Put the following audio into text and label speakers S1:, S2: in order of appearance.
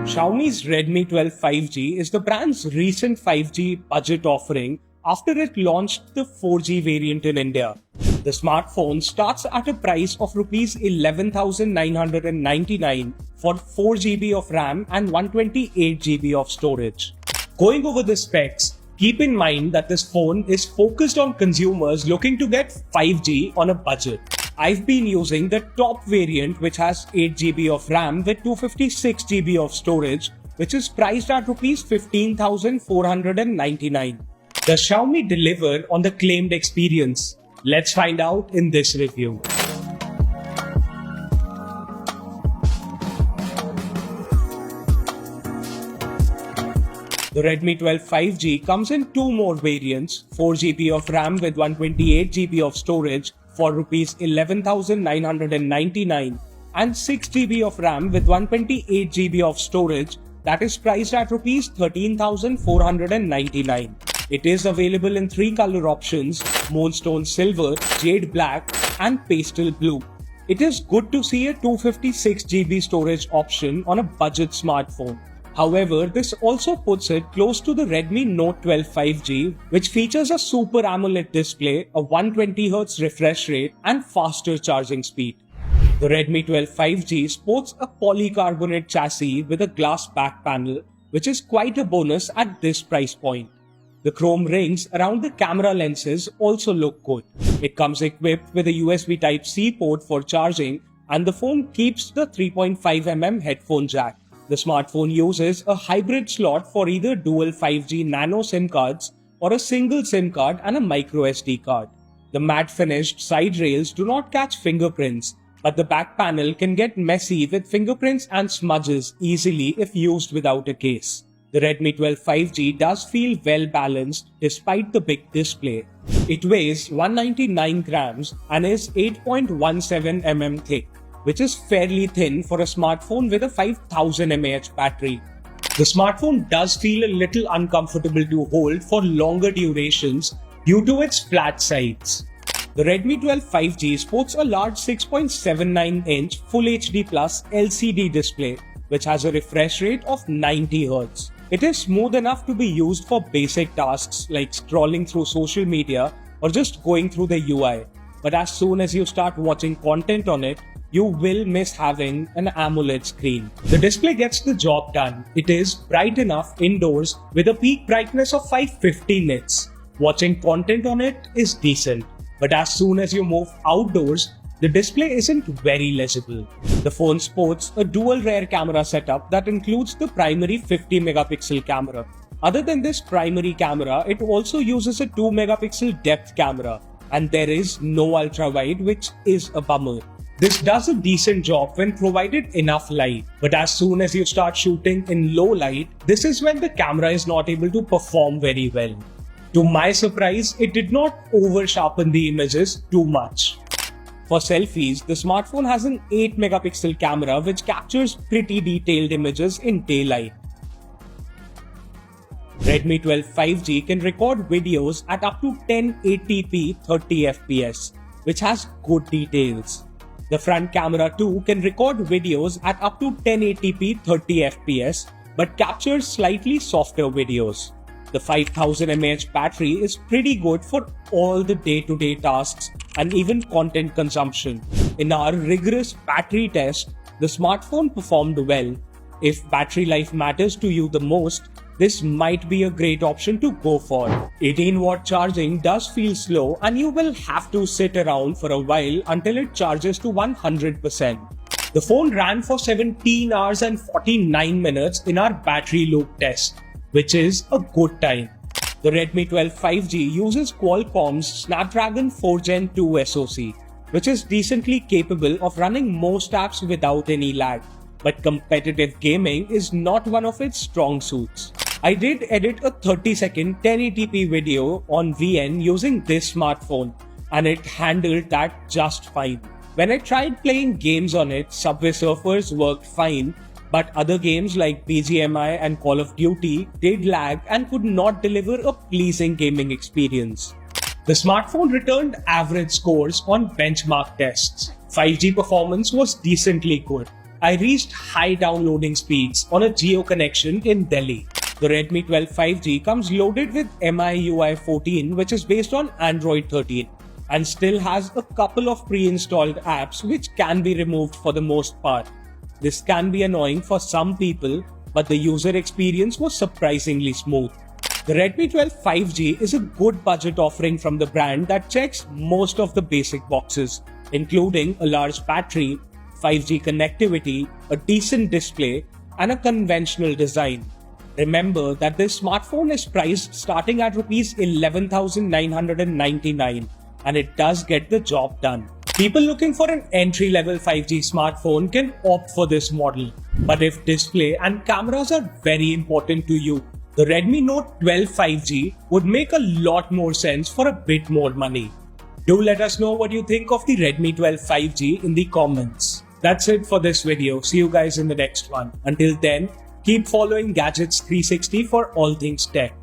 S1: Xiaomi's Redmi 12 5G is the brand's recent 5G budget offering after it launched the 4G variant in India. The smartphone starts at a price of Rs 11,999 for 4GB of RAM and 128GB of storage. Going over the specs, keep in mind that this phone is focused on consumers looking to get 5G on a budget. I've been using the top variant, which has 8GB of RAM with 256GB of storage, which is priced at Rs 15,499. Does Xiaomi deliver on the claimed experience? Let's find out in this review. The Redmi 12 5G comes in two more variants, 4GB of RAM with 128GB of storage for Rs 11,999 and 6GB of RAM with 128GB of storage that is priced at Rs 13,499. It is available in three color options, Moonstone Silver, Jade Black and Pastel Blue. It is good to see a 256GB storage option on a budget smartphone. However, this also puts it close to the Redmi Note 12 5G, which features a Super AMOLED display, a 120Hz refresh rate, and faster charging speed. The Redmi 12 5G sports a polycarbonate chassis with a glass back panel, which is quite a bonus at this price point. The chrome rings around the camera lenses also look good. It comes equipped with a USB Type-C port for charging, and the phone keeps the 3.5mm headphone jack. The smartphone uses a hybrid slot for either dual 5G nano SIM cards or a single SIM card and a micro SD card. The matte finished side rails do not catch fingerprints, but the back panel can get messy with fingerprints and smudges easily if used without a case. The Redmi 12 5G does feel well balanced despite the big display. It weighs 199 grams and is 8.17 mm thick, which is fairly thin for a smartphone with a 5000 mAh battery. The smartphone does feel a little uncomfortable to hold for longer durations due to its flat sides. The Redmi 12 5G sports a large 6.79-inch Full HD Plus LCD display, which has a refresh rate of 90Hz. It is smooth enough to be used for basic tasks like scrolling through social media or just going through the UI. But as soon as you start watching content on it, you will miss having an AMOLED screen. The display gets the job done. It is bright enough indoors with a peak brightness of 550 nits. Watching content on it is decent, but as soon as you move outdoors, the display isn't very legible. The phone sports a dual rear camera setup that includes the primary 50-megapixel camera. Other than this primary camera, it also uses a 2-megapixel depth camera, and there is no ultra-wide, which is a bummer. This does a decent job when provided enough light, but as soon as you start shooting in low light, this is when the camera is not able to perform very well. To my surprise, it did not over-sharpen the images too much. For selfies, the smartphone has an 8-megapixel camera which captures pretty detailed images in daylight. Redmi 12 5G can record videos at up to 1080p 30fps, which has good details. The front camera too can record videos at up to 1080p 30fps but captures slightly softer videos. The 5000 mAh battery is pretty good for all the day-to-day tasks and even content consumption. In our rigorous battery test, the smartphone performed well. If battery life matters to you the most, this might be a great option to go for. 18-watt charging does feel slow and you will have to sit around for a while until it charges to 100%. The phone ran for 17 hours and 49 minutes in our battery loop test, which is a good time. The Redmi 12 5G uses Qualcomm's Snapdragon 4 Gen 2 SoC, which is decently capable of running most apps without any lag, but competitive gaming is not one of its strong suits. I did edit a 30-second 1080p video on VN using this smartphone, and it handled that just fine. When I tried playing games on it, Subway Surfers worked fine, but other games like BGMI and Call of Duty did lag and could not deliver a pleasing gaming experience. The smartphone returned average scores on benchmark tests. 5G performance was decently good. I reached high downloading speeds on a Jio connection in Delhi. The Redmi 12 5G comes loaded with MIUI 14, which is based on Android 13, and still has a couple of pre-installed apps which can be removed for the most part. This can be annoying for some people, but the user experience was surprisingly smooth. The Redmi 12 5G is a good budget offering from the brand that checks most of the basic boxes, including a large battery, 5G connectivity, a decent display, and a conventional design. Remember that this smartphone is priced starting at Rs 11,999, and it does get the job done. People looking for an entry-level 5G smartphone can opt for this model. But if display and cameras are very important to you, the Redmi Note 12 5G would make a lot more sense for a bit more money. Do let us know what you think of the Redmi 12 5G in the comments. That's it for this video. See you guys in the next one. Until then, keep following Gadgets 360 for all things tech.